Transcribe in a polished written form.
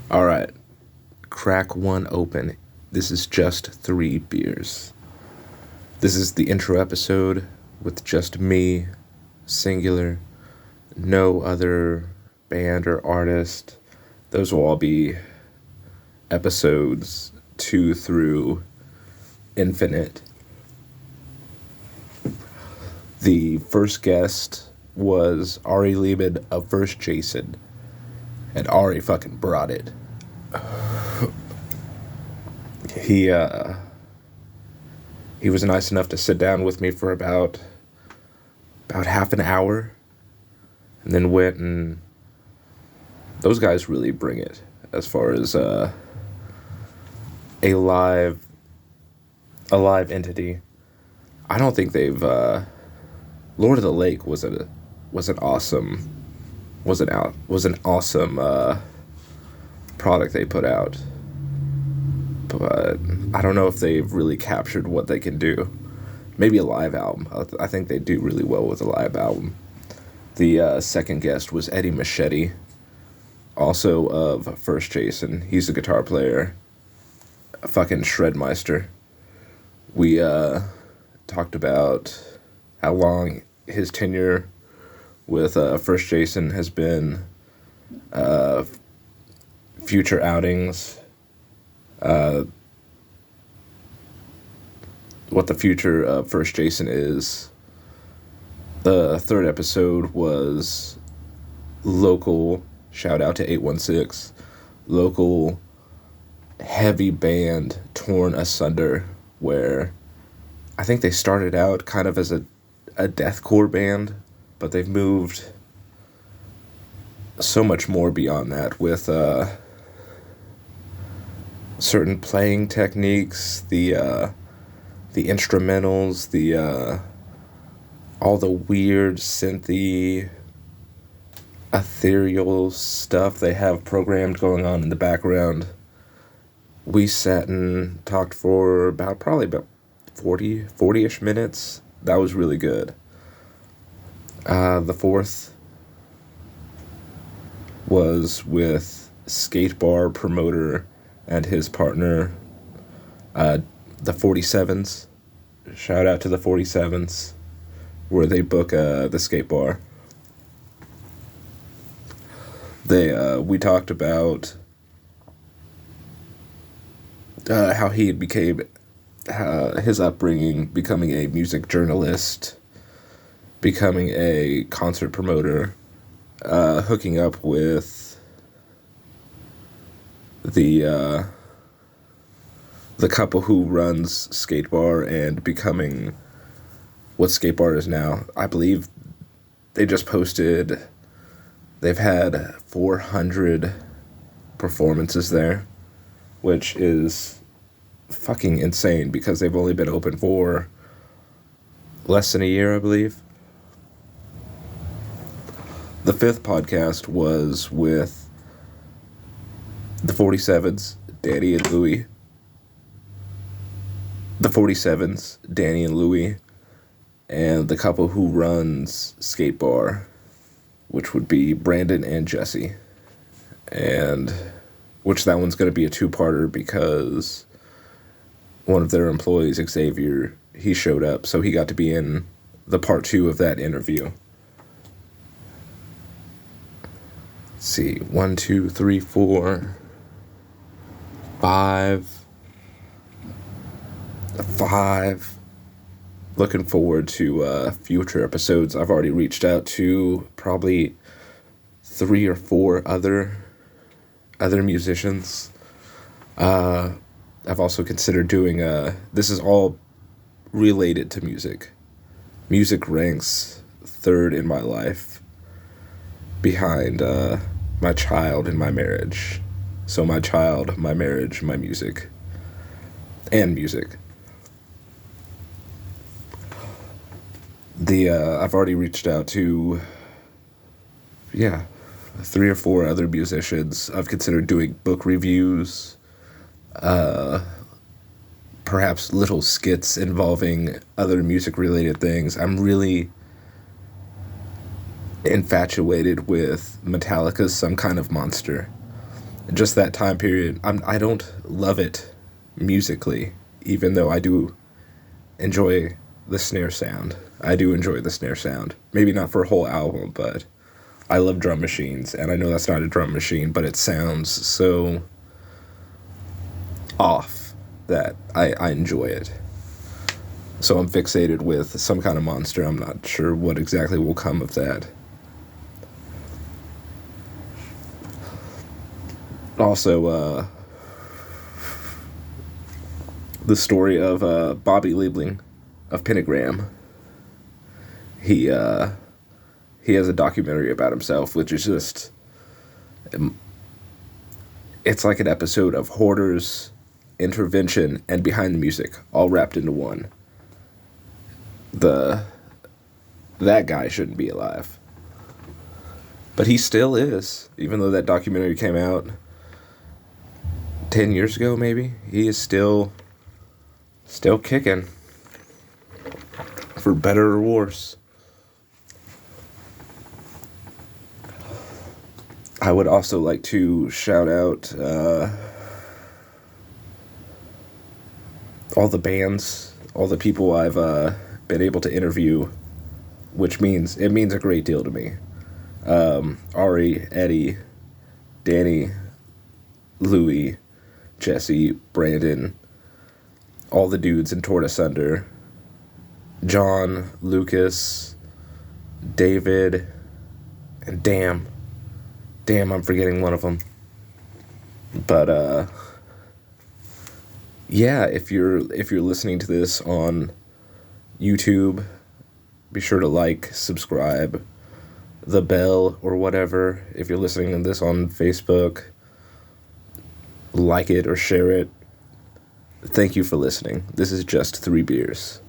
All right, crack one open. This is just three beers. This is the intro episode with just me, singular, no other band or artist. Those will all be episodes 2 through infinite. The first guest was Ari Lehman of First Jason, and Ari fucking brought it. He he was nice enough to sit down with me for about half an hour, and then went and those guys really bring it as far as a live entity. I don't think they've Lord of the Lake was an awesome product they put out, but I don't know if they've really captured what they can do. Maybe a live album. I think they do really well with a live album. The second guest was Eddie Machete, also of First Jason. He's a guitar player, a fucking shredmeister. We talked about how long his tenure with First Jason has been, future outings, what the future of First Jason is. The third episode was local, shout out to 816, local heavy band Torn Asunder, where I think they started out kind of as a deathcore band, but they've moved so much more beyond that with certain playing techniques, the instrumentals, the all the weird synthy ethereal stuff they have programmed going on in the background. We sat and talked for probably about 40-ish minutes. That was really good. The fourth was with skate bar promoter and his partner, the 47s. Shout out to the 47s, where they book the skate bar. We talked about how he became his upbringing, becoming a music journalist, becoming a concert promoter, hooking up with the couple who runs Skate Bar and becoming what Skate Bar is now. I believe they just posted, they've had 400 performances there, which is fucking insane because they've only been open for less than a year, I believe. The fifth podcast was with the 47s, Danny and Louie. The 47s, Danny and Louie, and the couple who runs Skate Bar, which would be Brandon and Jesse. And which that one's going to be a two-parter because one of their employees, Xavier, he showed up, so he got to be in the part 2 of that interview. Let's see, 1, 2, 3, 4, 5. Looking forward to future episodes. I've already reached out to probably 3 or 4 other musicians. I've also considered doing this is all related to music. Music ranks third in my life behind my child and my marriage. So my child, my marriage, my music, and music. I've already reached out to 3 or 4 other musicians. I've considered doing book reviews, perhaps little skits involving other music related things. I'm really infatuated with Metallica's Some Kind of Monster. Just that time period. I don't love it musically, even though I do enjoy the snare sound. I do enjoy the snare sound. Maybe not for a whole album, but I love drum machines, and I know that's not a drum machine, but it sounds so off that I enjoy it. So I'm fixated with Some Kind of Monster. I'm not sure what exactly will come of that. Also, the story of Bobby Liebling of Pentagram. He has a documentary about himself, which is just it's like an episode of Hoarders, Intervention, and Behind the Music, all wrapped into one. The that guy shouldn't be alive, but he still is. Even though that documentary came out 10 years ago, maybe he is still kicking, for better or worse. I would also like to shout out all the bands, all the people I've been able to interview, which means a great deal to me. Ari, Eddie, Danny, Louie, Jesse, Brandon, all the dudes in Torn Asunder, John, Lucas, David, and damn, I'm forgetting one of them. But yeah, if you're listening to this on YouTube, be sure to like, subscribe, the bell or whatever. If you're listening to this on Facebook, like it or share it. Thank you for listening. This is just 3 beers.